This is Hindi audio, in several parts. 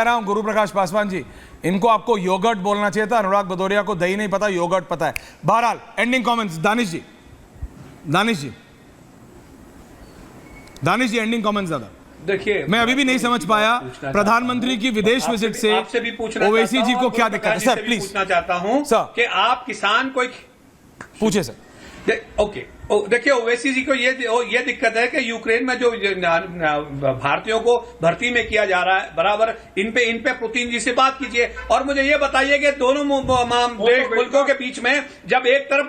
रहा हूं गुरु प्रकाश पासवान जी, इनको आपको योगर्ट बोलना चाहिए था, अनुराग भदौरिया को दही नहीं पता, योगर्ट पता है। बहरहाल एंडिंग कमेंट्स दानिश जी, एंडिंग कमेंट्स दादा। देखिए, मैं अभी भी नहीं समझ पाया प्रधानमंत्री की विदेश विजिट से आपसे भी पूछना ओवैसी जी को क्या दिक्कत है। सर प्लीज पूछना चाहता हूं कि आप किसान कोई पूछे सर। ओके, देखिए ओवैसी जी को ये दिक्कत है कि यूक्रेन में जो भारतीयों को भर्ती में किया जा रहा है, बराबर इन पे पुतिन जी से बात कीजिए और मुझे ये बताइए कि दोनों मुल्कों के बीच में जब एक तरफ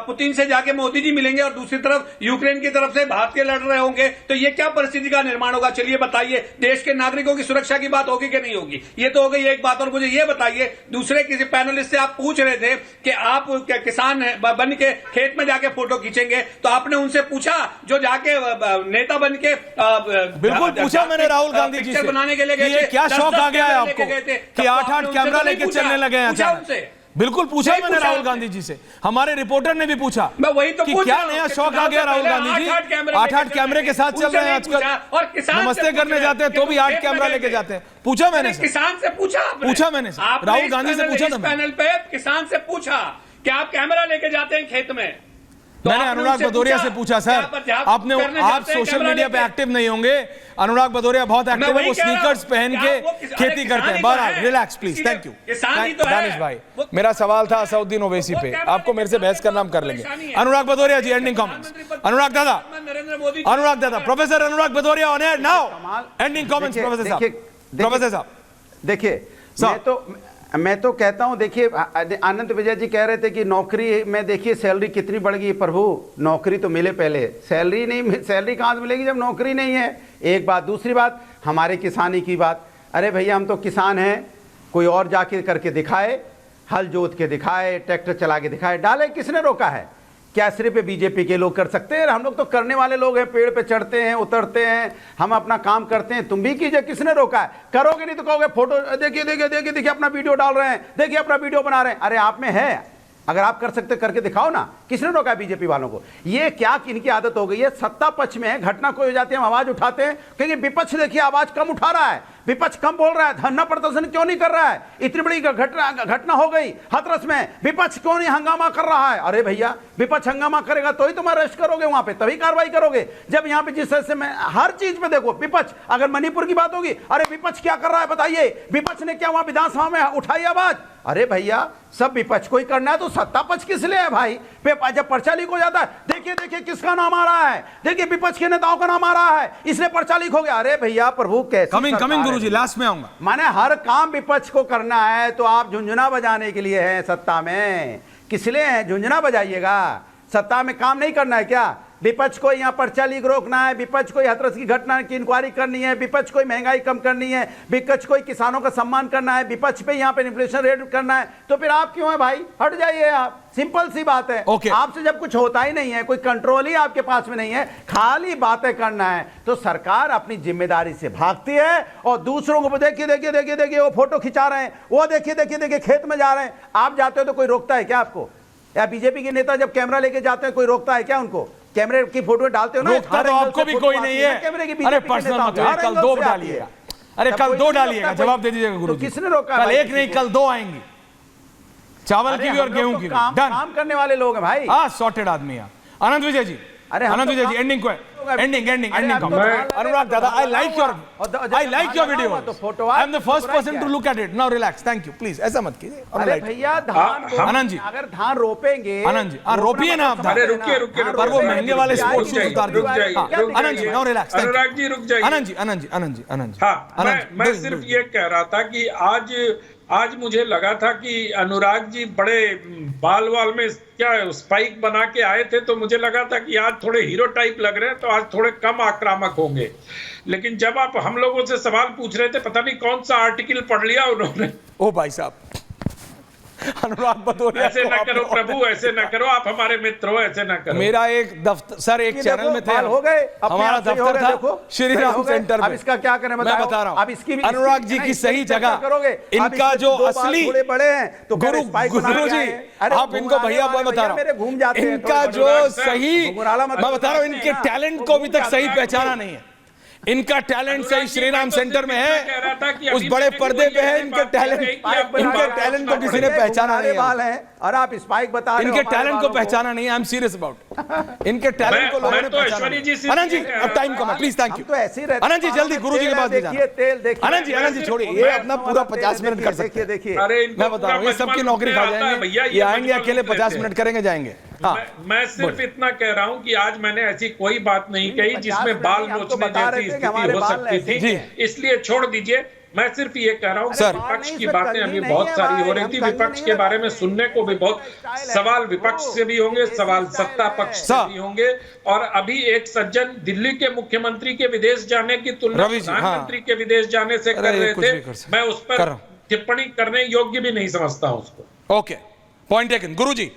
पुतिन से जाके मोदी जी मिलेंगे और दूसरी तरफ यूक्रेन की तरफ से भारतीय लड़ रहे होंगे, तो ये क्या परिस्थिति का निर्माण होगा? चलिए बताइए, देश के नागरिकों की सुरक्षा की बात होगी कि नहीं होगी? ये तो हो गई एक बात। और मुझे ये बताइए, दूसरे किसी पैनलिस्ट से आप पूछ रहे थे कि आप किसान बन के खेत में जाके फोटो खींचेंगे, तो आपने उनसे पूछा जो जाके नेता बन के बिल्कुल पूछा मैंने राहुल गांधी जी से बनाने के लिए गए थे, क्या शौक आ गया है आपको कि 8-8 कैमरा लेके चलने लगे हैं? उनसे बिल्कुल पूछा मैंने राहुल गांधी जी से, हमारे रिपोर्टर ने भी पूछा। मैं वही तो कि क्या नया शौक आ गया राहुल गांधी जी? 8-8 कैमरे के साथ चल रहे हैं आजकल, और नमस्ते करने जाते हैं तो भी 8 कैमरा लेके जाते हैं। पूछा मैंने, किसान से पूछा मैंने राहुल गांधी से पूछा था पैनल पे, किसान से पूछा कि आप कैमरा लेके जाते हैं खेत में। मैंने अनुराग भदौरिया से पूछा सर, आप सोशल मीडिया पे एक्टिव नहीं होंगे, अनुराग भदौरिया बहुत एक्टिव है, वो स्नीकर्स पहन के खेती करते हैं। बहरहाल relax please, thank you Danish भाई। मेरा सवाल था असदुद्दीन ओवैसी पे, आपको मेरे से बहस करना हम कर लेंगे। अनुराग भदौरिया जी एंडिंग कमेंट्स। अनुराग दादा, professor Anurag Bhadauria on air now, ending comments professor साहब। देखिए मैं तो कहता हूं, देखिए आनंद विजय जी कह रहे थे कि नौकरी में देखिए सैलरी कितनी बढ़ गई। प्रभु नौकरी तो मिले पहले, सैलरी कहां से मिलेगी जब नौकरी नहीं है? एक बात। दूसरी बात, हमारे किसानी की बात, अरे भैया हम तो किसान हैं, कोई और जाके करके दिखाए, हल जोत के दिखाए, ट्रैक्टर चला के दिखाए, डाले, किसने रोका है? क्या सिर्फ बीजेपी के लोग कर सकते हैं? हम लोग तो करने वाले लोग हैं, पेड़ पे चढ़ते हैं, उतरते हैं, हम अपना काम करते हैं। तुम भी कीजिए, किसने रोका है? करोगे नहीं तो कहोगे फोटो देखिए अपना वीडियो डाल रहे हैं, देखिए अपना वीडियो बना रहे हैं। अरे आप में है, अगर आप कर सकते करके दिखाओ ना। किसने रोका है बीजेपी वालों को? ये क्या इनकी आदत हो गई है? सत्ता पक्ष में है, घटना कोई हो जाती है हम आवाज उठाते हैं, क्योंकि विपक्ष देखिए आवाज कम उठा रहा है, विपक्ष कम बोल रहा है, धरना प्रदर्शन क्यों नहीं कर रहा है? इतनी बड़ी घटना हो गई हाथरस में, विपक्ष क्यों नहीं हंगामा कर रहा है? अरे भैया विपक्ष हंगामा करेगा तो ही तुम अरेस्ट करोगे, वहां पे तभी कार्रवाई करोगे। जब यहाँ पे जिस तरह से मैं हर चीज पे देखो विपक्ष, अगर मणिपुर की बात होगी, अरे विपक्ष क्या कर रहा है बताइए? विपक्ष ने क्या वहां विधानसभा में उठाई आवाज? अरे भैया सब विपक्ष को ही करना है तो सत्ता पक्ष किस लिए है भाई? जब पर्चा लीक हो जाता है, देखिए किसका नाम आ रहा है, देखिए विपक्ष के नेताओं का नाम आ रहा है, इसलिए पर्चा लीक हो गया। अरे भैया प्रभु कैसे? कमिंग गुरुजी, लास्ट में आऊंगा। माने हर काम विपक्ष को करना है, तो आप झुंझुना बजाने के लिए हैं सत्ता में, किस लिए हैं? झुंझुना बजाइएगा, सत्ता में काम नहीं करना है क्या? विपक्ष को यहाँ पर्चा लीक रोकना है, विपक्ष को हाथरस की घटना की इंक्वायरी करनी है, विपक्ष को महंगाई कम करनी है, विपक्ष को किसानों का सम्मान करना है, विपक्ष पे यहाँ पे इन्फ्लेशन रेट करना है, तो फिर आप क्यों है भाई? हट जाइए आप, सिंपल सी बात है। आपसे जब कुछ होता ही नहीं है, कोई कंट्रोल ही आपके पास में नहीं है, खाली बातें करना है, तो सरकार अपनी जिम्मेदारी से भागती है और दूसरों को देखिए वो फोटो खिंचा रहे हैं, वो देखिए खेत में जा रहे हैं, आप जाते हो तो कोई रोकता है क्या आपको? या बीजेपी के नेता जब कैमरा लेके जाते हैं कोई रोकता है क्या उनको? कैमरे की फोटो डालते हो ना, रोकता तो आपको भी कोई नहीं है। अरे पर्सनल मत, कल 2 डालिएगा, अरे कल 2 डालिएगा, जवाब दे दीजिएगा गुरु। किसने रोका? कल 1 नहीं, कल 2 आएंगी, चावल की भी और गेहूं की भी। काम करने वाले लोग हैं भाई, हाँ सॉर्टेड आदमी है। आनंद विजय जी, आनंद विजय जी एंडिंग अनुराग दादा, I like your video. I am the first person to look at it. Now relax, thank you, please. ऐसा मत कीजिए। अरे भैया धान, आनंद जी अगर धान रोपेंगे, आनंद जी रोपिए ना आप धान। अरे रुकिए पर वो महंगे वाले स्पोर्ट्स शूज उतार दीजिए। आनंद जी, now relax, अनुराग जी रुक जाइए। आनंद जी। हाँ, मैं सिर्फ ये कह रहा था कि आज मुझे लगा था कि अनुराग जी बड़े बाल में क्या स्पाइक बना के आए थे, तो मुझे लगा था कि आज थोड़े हीरो टाइप लग रहे हैं, तो आज थोड़े कम आक्रामक होंगे। लेकिन जब आप हम लोगों से सवाल पूछ रहे थे, पता नहीं कौन सा आर्टिकल पढ़ लिया उन्होंने। ओ भाई साहब, अनुराग भदौरिया, ऐसे न करो प्रभु, ऐसे न करो, आप हमारे मित्र हो, ऐसे न करो। मेरा एक दफ्तर सर, एक चैनल में थे, हो गए, हमारा दफ्तर था श्री राम सेंटर में। अब इसका क्या करें मैं बता रहा हूं, अब इसकी अनुराग जी की सही जगह करोगे। इनका जो असली बड़े हैं तो गुरु जी, आप इनको भैया मैं बता रहा हूं, इनका जो सही, मैं बता रहा हूं, इनके टैलेंट को अभी तक सही पहचाना नहीं है। इनका टैलेंट सही श्री राम सेंटर में कह रहा था कि है, उस अभी बड़े मैंने पर्दे कोई पे है ऐसी इनके बात नहीं टैलेंट, कही कि आप इनके टैलेंट को किसी ने पहचाना नहीं बाल है, हैं और आप स्पाइक बता रहे हो इनके हमारे टैलेंट को बालों पहचाना नहीं है। आई एम सीरियस अबाउट इनके टैलेंट को लोगों ने मैं तो पहचाना ऐश्वर्या जी नहीं। से आनंद जी कह रहा अब टाइम कम है, प्लीज, थैंक हम यू। तो ऐसे ही रहते आनंद जी जल्दी, गुरु जी के पास भी देखिए जाना। तेल देखिए आनंद जी छोड़िए, ये अपना पूरा 50 मिनट कर सकते हैं। देखिए अरे इनको मैं बता रहा हूँ ये सबकी पूरा नौकरी खा आता है जाएंगे, भैया, ये आएंगे मजबूर अकेले लेते 50 हैं। मिनट करेंगे जाएंगे। हाँ मैं सिर्फ इतना कह रहा हूं कि आज मैंने ऐसी कोई बात नहीं कही जिसमें बाल नोचने जैसी स्थिति हो सकती थी, इसलिए छोड़ दीजिए। मैं सिर्फ ये कह रहा हूं कि सर, विपक्ष की बातें अभी बहुत सारी हो रही थी, विपक्ष के बारे में सुनने को भी बहुत सवाल विपक्ष से भी होंगे, सवाल सत्ता पक्ष से भी होंगे। और अभी एक सज्जन दिल्ली के मुख्यमंत्री के विदेश जाने की तुलना प्रधानमंत्री के विदेश जाने से कर रहे थे, मैं उस पर टिप्पणी करने योग्य भी नहीं समझता हूं उसको। Okay, point taken. Guru ji,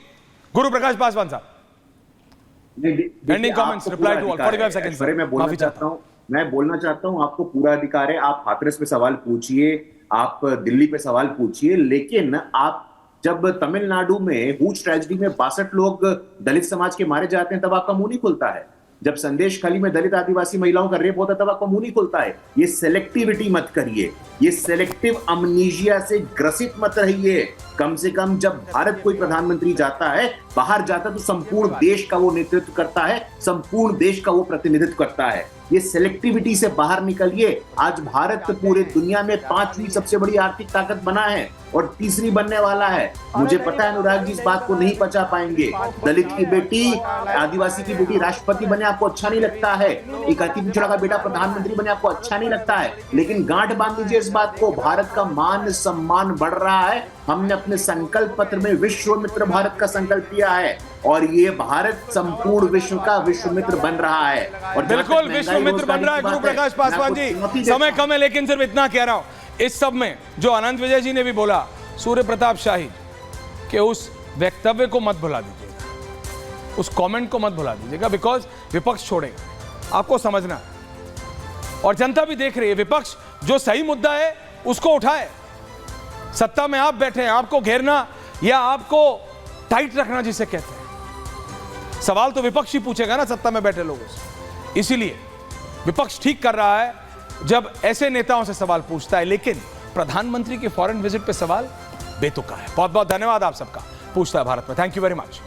Guru Prakash Paswan साहब, ending comments, reply to all, 45 seconds. मैं बोलना चाहता हूं आपको पूरा अधिकार है, आप हाथरस पे सवाल पूछिए, आप दिल्ली पे सवाल पूछिए, लेकिन आप जब तमिलनाडु में हूच ट्रेजेडी में 62 लोग दलित समाज के मारे जाते हैं तब आपका मुंह नहीं खुलता है। जब संदेश खाली में दलित आदिवासी महिलाओं का रेप होता है तब आपका मुंह नहीं खुलता है। ये सेलेक्टिविटी मत करिए, ये सेलेक्टिव अमनीशिया से ग्रसित मत रहिए। कम से कम जब भारत कोई प्रधानमंत्री जाता है, बाहर जाता है, तो संपूर्ण देश का वो नेतृत्व करता है, संपूर्ण देश का वो प्रतिनिधित्व करता है। ये सेलेक्टिविटी से बाहर निकलिए। आज भारत पूरे दुनिया में 5वीं सबसे बड़ी आर्थिक ताकत बना है और तीसरी बनने वाला है। मुझे पता है अनुराग जी इस बात को नहीं पचा पाएंगे। दलित की बेटी, आदिवासी की बेटी राष्ट्रपति बने आपको अच्छा नहीं लगता है, एक अति पिछड़ा का बेटा प्रधानमंत्री बने आपको अच्छा नहीं लगता है, लेकिन गांठ बांध लीजिए इस बात को, भारत का मान सम्मान बढ़ रहा है। हमने अपने संकल्प पत्र में विश्व मित्र भारत का संकल्प किया है और ये भारत संपूर्ण विश्व का विश्व मित्र बन रहा है। और बिल्कुल विश्व मित्र बन रहा है। गुरु प्रकाश पासवान जी, समय कम है लेकिन सिर्फ इतना कह रहा हूं, इस सब में जो अनंत विजय जी ने भी बोला, सूर्य प्रताप शाही के उस वक्तव्य को मत भुला दीजिएगा, उस कमेंट को मत भुला दीजिएगा, बिकॉज विपक्ष छोड़ेगा, आपको समझना। और जनता भी देख रही है, विपक्ष जो सही मुद्दा है उसको उठाए। सत्ता में आप बैठे हैं, आपको घेरना या आपको टाइट रखना जिसे कहते हैं, सवाल तो विपक्ष ही पूछेगा ना सत्ता में बैठे लोगों से। इसीलिए विपक्ष ठीक कर रहा है जब ऐसे नेताओं से सवाल पूछता है, लेकिन प्रधानमंत्री के फॉरेन विजिट पे सवाल बेतुका है। बहुत बहुत धन्यवाद आप सबका। पूछता है भारत में, थैंक यू वेरी मच।